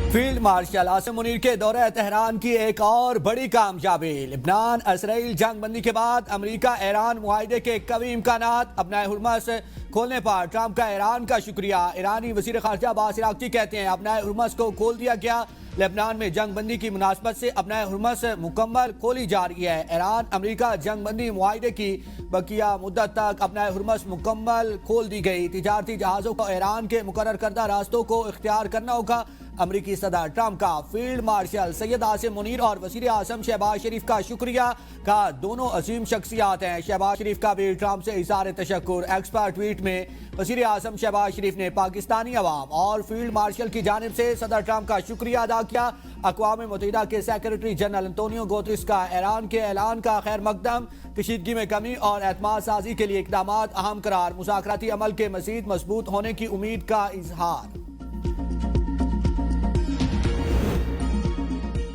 Field marshal Asim Munir के दौरे Tehran की एक और बड़ी कामयाबी। लिबनान इसराइल जंग बंदी के बाद अमेरिका ईरान मुआहदे के कवी इम्कानात। अपना हुर्मस खोलने पर ट्रंप का ईरान का शुक्रिया। ईरानी वजीर खारजा अब्बास अराक्ची कहते हैं अपना हुर्मस को खोल दिया गया। लेबनान में जंग बंदी की मुनासबत से अपना हुर्मस मुकम्मल खोली जा रही है। ईरान अमेरिका जंग बंदी मुआहदे की बकिया मुद्दत तक अपना हुर्मस मुकम्मल खोल दी गई। तिजारती जहाज़ों को ईरान के मुकर्रर करदा रास्तों को इख्तियार करना होगा। अमरीकी सदर ट्रंप का फील्ड मार्शल सैयद आसिम मुनीर और वज़ीर आज़म शहबाज शरीफ का शुक्रिया। कहा दोनों अजीम शख्सियात हैं। शहबाज शरीफ का भी ट्रंप से इज़हार तशक्कुर। एक्सपर्ट ट्वीट में वज़ीर आज़म शहबाज शरीफ ने पाकिस्तानी अवाम और फील्ड मार्शल की जानिब से सदर ट्रंप का शुक्रिया अदा किया। अक़वाम मुत्तहिदा के सेक्रेटरी जनरल अंतोनियो गुतेरेस का ईरान के ऐलान का खैर मकदम। कशीदगी में कमी और एतमाद साजी के लिए इक़दाम अहम करार। मुज़ाकराती अमल के मज़ीद मजबूत होने की उम्मीद का इजहार।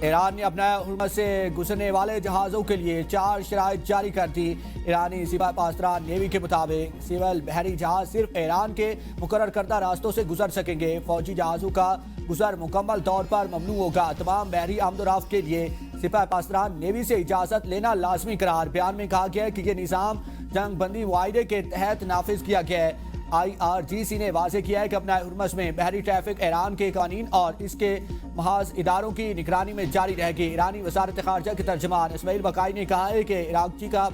ईरान ने अपना हुर्मस से गुजरने वाले जहाज़ों के लिए 4 शराइत जारी कर दी। ईरानी सिपाह पासदार नेवी के मुताबिक सिविल बहरी जहाज सिर्फ ईरान के मुकर्रर करदा रास्तों से गुजर सकेंगे। फौजी जहाज़ों का गुजर मुकम्मल तौर पर ममनू होगा। तमाम बहरी आमदोरफ्त के लिए सिपाह पासदार नेवी से इजाज़त लेना लाजमी करार। बयान में कहा गया है कि यह निज़ाम जंग बंदी मुआहदे के तहत नाफिज किया गया है। IRGC ने वाज़ेह किया है कि अपना हुर्मस में बहरी ट्रैफिक ईरान के कानून और इसके महाज इदारों की निगरानी में जारी रहेगी। ईरानी वज़ारत ख़ारजा के तर्जमान इस्माइल बकाई ने कहा है कि इराक़ची का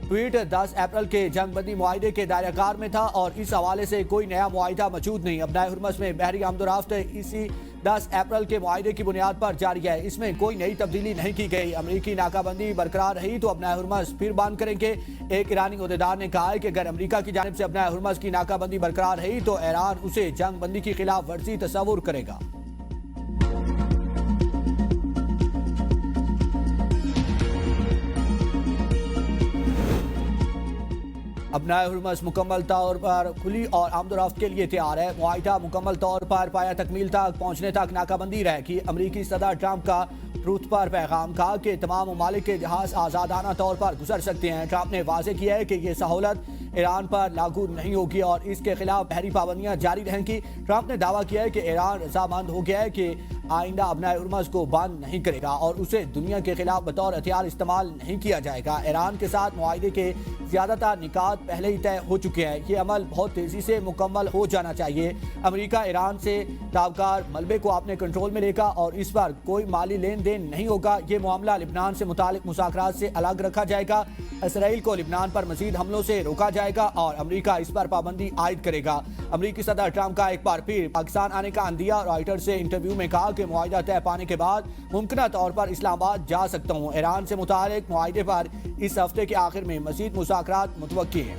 ट्वीट 10 अप्रैल के जंग बंदी मुआहदे के दायराकार में था और इस हवाले से कोई नया मुआहदा मौजूद नहीं। अपना हुर्मस में बहरी आमदोरफ्त इसी 10 अप्रैल के मुआहदे की बुनियाद पर जारी है। इसमें कोई नई तब्दीली नहीं की गई। अमरीकी नाकाबंदी बरकरार रही तो अपना हुर्मस फिर बंद करेंगे। एक ईरानी ओहदेदार ने कहा है कि अगर अमरीका की जानिब से अपना हुर्मस की नाकाबंदी बरकरार रही तो ईरान उसे जंग बंदी की खिलाफ वर्जी तस्वुर करेगा। अपना हुर्मस मुकम्मल तौर पर खुली और आमदोरफ्त के लिए तैयार है। मुआहिदा मुकम्मल तौर पर पाया तकमील तक पहुँचने तक नाकाबंदी रहेगी। अमरीकी सदर ट्रंप का ट्रूथ पर पैगाम। कहा कि तमाम ममालिक के जहाज़ आज़ादाना तौर पर गुजर सकते हैं। ट्रंप ने वाज़ेह किया है कि यह सहूलत ईरान पर लागू नहीं होगी और इसके खिलाफ बहरी पाबंदियां जारी रहेंगी। ट्रंप ने दावा किया है कि ईरान रजामंद हो गया है कि आइंदा अपना हुर्मस को बंद नहीं करेगा और उसे दुनिया के खिलाफ बतौर हथियार इस्तेमाल नहीं किया जाएगा। ईरान के साथ मुआहदे के ज़्यादातर निकात पहले ही तय हो चुके हैं। ये अमल बहुत तेज़ी से मुकम्मल हो जाना चाहिए। अमेरिका ईरान से ताबकार मलबे को अपने कंट्रोल में लेगा और इस पर कोई माली लेन देन नहीं होगा। ये मामला लिबनान से मुतालिक मुज़ाकरात से अलग रखा जाएगा। इसराइल को लिबनान पर मज़ीद हमलों से रोका जाएगा और अमेरिका इस पर पाबंदी आयद करेगा। अमेरिकी सदर ट्रंप का एक बार फिर पाकिस्तान आने का अंदिया। रॉयटर्स से इंटरव्यू में कहा कि मुआहिदा तय पाने के बाद मुमकिन तौर पर इस्लामाबाद जा सकता हूँ। ईरान से मुतालिक मुआहिदे पर इस हफ्ते के आखिर में मज़ीद मुज़ाकरात मुतवक्की हैं।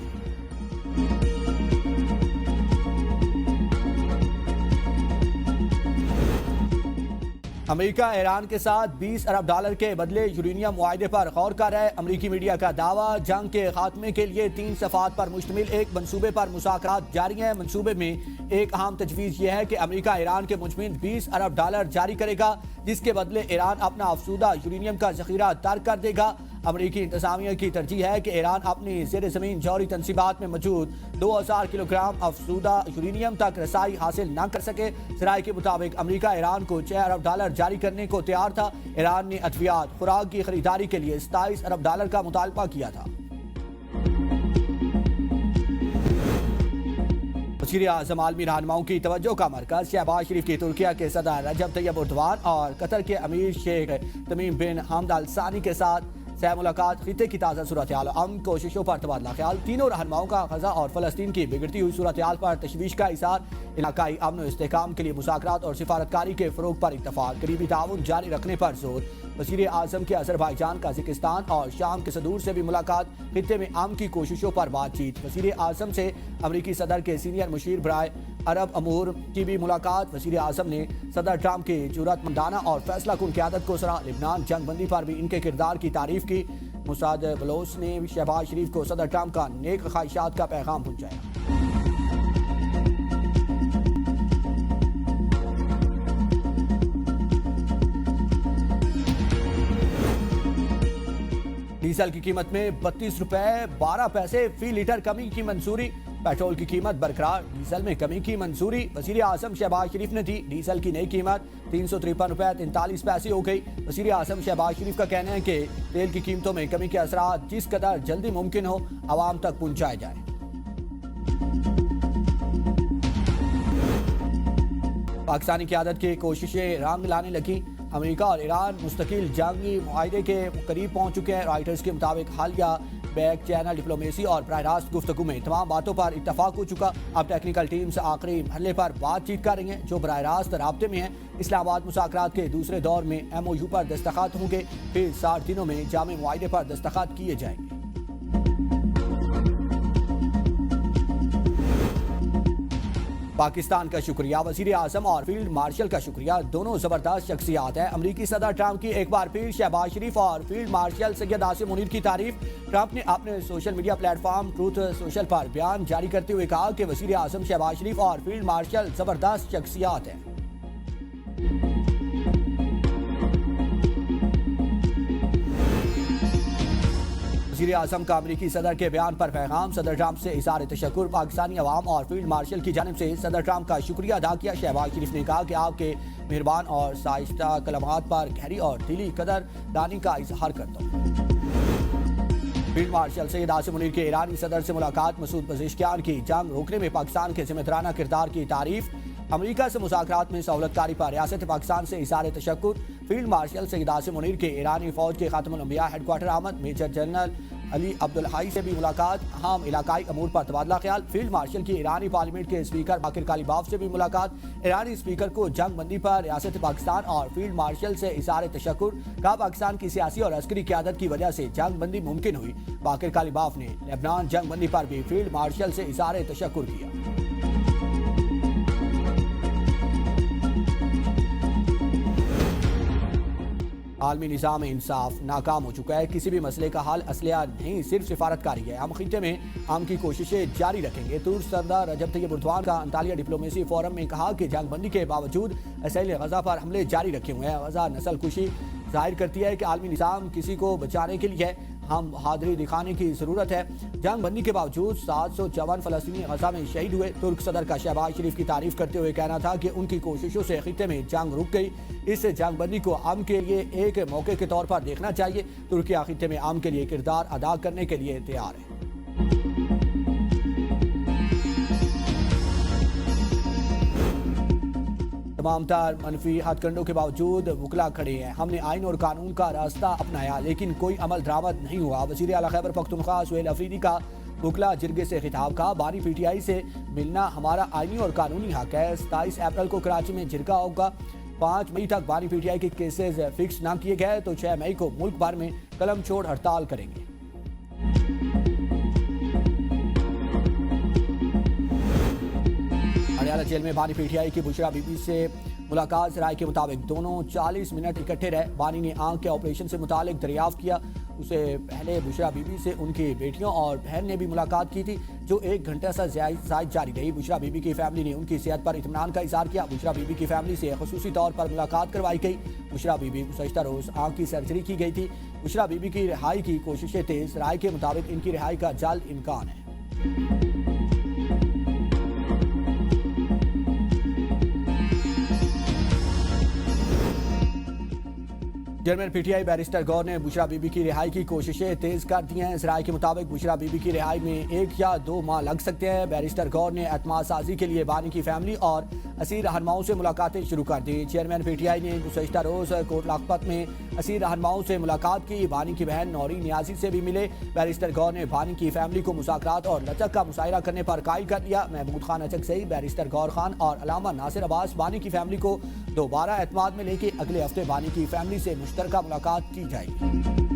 अमेरिका ईरान के साथ $20 अरब के बदले यूरेनियम मुआहदे पर गौर कर रहा है। अमेरिकी मीडिया का दावा जंग के खात्मे के लिए 3 सफ़ात पर मुश्तमिल एक मंसूबे पर मुज़ाकरात जारी हैं। मंसूबे में एक अहम तजवीज़ यह है कि अमेरिका ईरान के मुजमिन $20 अरब जारी करेगा जिसके बदले ईरान अपना अफसूदा यूरेनियम का जखीरा तर्क कर देगा। अमरीकी इंतजामिया की तरजीह है कि ईरान अपनी ज़ेर ज़मीन जौहरी तनसीबात में मौजूद 2000 किलोग्राम अफसूदा यूरेनियम तक रसाई हासिल न कर सके। ज़राए के मुताबिक अमरीका ईरान को $6 अरब जारी करने को तैयार था। ईरान ने अद्वियात खुराक की खरीदारी के लिए $27 अरब का मुतालबा किया था। वज़ीर आज़म आलमी रहनुमाओं की तवज्जो का मरकज़। शहबाज शरीफ की तुर्किया के सदर रजब तैयब एर्दोगान और कतर के अमीर शेख तमीम बिन हमद अल सानी के साथ सह मुलाकात। खित्ते की ताज़ा सूरत हाल अमन कोशिशों पर तबादला ख्याल। तीनों रहनुमाओं का गजा और फ़लस्तीन की बिगड़ती हुई सूरत हाल पर तशवीश का इज़हार। इलाकाई अमन और इस्तेहकाम के लिए मुज़ाकरात और सिफारतकारी के फ़रोग़ पर इत्तफ़ाक़। करीबी ताउन जारी रखने पर जोर। वज़ीर आज़म के अज़रबाईजान, कज़ाकिस्तान और शाम के सदूर से भी मुलाकात। खित्ते में अमन की कोशिशों पर बातचीत। वज़ीर आज़म से अमरीकी सदर के सीनियर मुशीर बराए अरब अमूर की भी मुलाकात। वज़ीर आज़म ने सदर ट्रंप की जुर्रतमंदाना और फैसला कुन क़यादत को सराहा। लिबनान जंग बंदी पर भी इनके किरदार की तारीफ़ की। मुसाद बलोच ने शहबाज शरीफ को सदर ट्रंप का नेक ख्वाहिशात का पैगाम पहुँचाया। डीजल की कीमत में 32 रुपए 12 पैसे फी लीटर कमी की मंजूरी। पेट्रोल की कीमत बरकरार, डीजल में कमी की मंजूरी। वजीर आजम शहबाज शरीफ ने दी डीजल की नई कीमत 353 रुपये 43 पैसे हो गई। वजीर आजम शहबाज शरीफ का कहना है कि तेल की कीमतों में कमी के असरात जिस कदर जल्दी मुमकिन हो आवाम तक पहुंचाए जाए। पाकिस्तानी क़यादत की कोशिशें रंग लाने लगी। अमेरिका और ईरान मुस्तकिल जंगी मुआहदे के करीब पहुंच चुके हैं। रॉयटर्स के मुताबिक हालिया बैक चैनल डिप्लोमेसी और बराह रास्त गुफ्तगू में तमाम बातों पर इत्तफाक हो चुका। अब टेक्निकल टीम्स आखिरी मरहले पर बातचीत कर रही हैं जो बराह रास्त राब्ते में हैं। इस्लामाबाद मुज़ाकरात के दूसरे दौर में MOU पर दस्तखत होंगे, फिर 60 दिनों में जामे मुआहदे पर दस्तखत किए जाएंगे। पाकिस्तान का शुक्रिया, वजीर आजम और फील्ड मार्शल का शुक्रिया, दोनों जबरदस्त शख्सियात हैं। अमरीकी सदर ट्रंप की एक बार फिर शहबाज शरीफ और फील्ड मार्शल सैयद आसिम मुनीर की तारीफ। ट्रंप ने अपने social media platform truth social पर बयान जारी करते हुए कहा कि वजीर आजम शहबाज शरीफ और फील्ड मार्शल जबरदस्त शख्सियात हैं। वज़ीर आज़म का अमरीकी सदर के बयान पर पैगाम। सदर ट्रंप से इज़हार तशक्कुर। पाकिस्तानी अवाम और फील्ड मार्शल की जानिब से सदर ट्रंप का शुक्रिया अदा किया। शहबाज शरीफ ने कहा कि आपके मेहरबान और साइस्ता कलमात पर गहरी और दिली कदरदानी का इजहार करता हूँ। फील्ड मार्शल सैयद आसिम मुनीर के ईरानी सदर से मुलाकात। मसूद पज़ेश्कियान की जंग रोकने में पाकिस्तान के जिम्मेदाराना किरदार की तारीफ। अमरीका से मुज़ाकरात में सहूलतकारी पर रियासत पाकिस्तान से इज़हार तशक्कुर। फील्ड मार्शल सैयद आसिम मुनीर के ईरानी फ़ौज के खातमुल अंबिया हेडक्वार्टर आमद। Major general Ali Abdollahi से भी मुलाकात। अहम इलाकाई अमूर पर तबादला ख्याल। फील्ड मार्शल की ईरानी पार्लियामेंट के स्पीकर बाकिर कालीबाफ से भी मुलाकात। ईरानी स्पीकर को जंग बंदी पर रियासत पाकिस्तान और फील्ड मार्शल से इज़हार तशक्कुर। कहा पाकिस्तान की सियासी और अस्करी क़यादत की वजह से जंग बंदी मुमकिन हुई। बाकिर कालीबाफ ने लेबनान जंग बंदी पर भी फील्ड मार्शल से इज़हार तशक्कुर किया। आलमी निज़ाम इंसाफ नाकाम हो चुका है। किसी भी मसले का हल असलिया नहीं, सिर्फ सिफारतकारी है। हम खित्ते में हम की कोशिशें जारी रखेंगे। तुर्क सदर रजब तैयब एर्दोगान का अंतालिया डिप्लोमेसी फोरम में कहा कि जंग बंदी के बावजूद इसराइल गजा पर हमले जारी रखे हुए हैं। गजा नस्ल कुशी जाहिर करती है कि आलमी निज़ाम किसी को बचाने के लिए हम बहादुरी दिखाने की ज़रूरत है। जंग बंदी के बावजूद 754 फ़लस्तीनी गजा में शहीद हुए। तुर्क सदर का शहबाज शरीफ की तारीफ करते हुए कहना था कि उनकी कोशिशों से खित्ते में जंग रुक गई। इस जंग बंदी को अमन के लिए एक मौके के तौर पर देखना चाहिए। तुर्किया खित्ते में अमन के लिए किरदार अदा करने के लिए तैयार है। तमाम तार मनफी हथकंडों के बावजूद वकला खड़े हैं। हमने आइन और कानून का रास्ता अपनाया लेकिन कोई अमल दरामद नहीं हुआ। वज़ीर आला खैबर पख्तूनख्वा सुहेल अफरीदी का वकला जिरगे से खिताब। का बानी PTI से मिलना हमारा आइनी और कानूनी हक है। 27 अप्रैल को कराची में जिरगा होगा। 5 मई तक बानी PTI के केसेस फिक्स ना किए गए तो 6 मई को मुल्क भर में कलम छोड़ हड़ताल करेंगे। हरियाणा जेल में बानी PTI की बुशरा बीबी से मुलाकात। राय के मुताबिक दोनों 40 मिनट इकट्ठे रहे। बानी ने आंख के ऑपरेशन से मुतालिक दरियाफ्त किया। उसे पहले बुशरा बीबी से उनकी बेटियों और बहन ने भी मुलाकात की थी जो 1 घंटे से ज़ायद जारी रही। बुशरा बीबी की फैमिली ने उनकी सेहत पर इत्मीनान का इज़हार किया। बुशरा बीबी की फैमिली से खुसूसी तौर पर मुलाकात करवाई गई। बुशरा बीबी गुज़श्ता रोज़ आंख की सर्जरी की गई थी। बुशरा बीबी की रिहाई की कोशिशें तेज़। राय के मुताबिक इनकी रिहाई का जल्द इम्कान है। चेयरमैन PTI बैरिस्टर गौर ने बुशरा बीबी की रिहाई की कोशिशें तेज कर दी हैं। इस राय के मुताबिक बुशरा बीबी की रिहाई में 1 या 2 माह लग सकते हैं। बैरिस्टर गौर ने एतमाद साजी के लिए बानी की फैमिली और असीर रहनुमाओं से मुलाकातें शुरू कर दी। चेयरमैन PTI ने गुज़श्ता रोज़ कोट लाखपत में असीर रहनुमाओं से मुलाकात की। बानी की बहन नौरी नियाजी से भी मिले। बैरिस्टर गौर ने बानी की फैमिली को मुज़ाकरात और लचक का मुशायरा करने पर कायल कर दिया। महमूद खान अचकज़ई, बैरिस्टर गौर खान और अलामा नासिर अब्बास बानी की फैमिली को दोबारा एतमाद में लेके अगले हफ्ते बानी की फैमिली से मुश्तरका मुलाकात की जाएगी।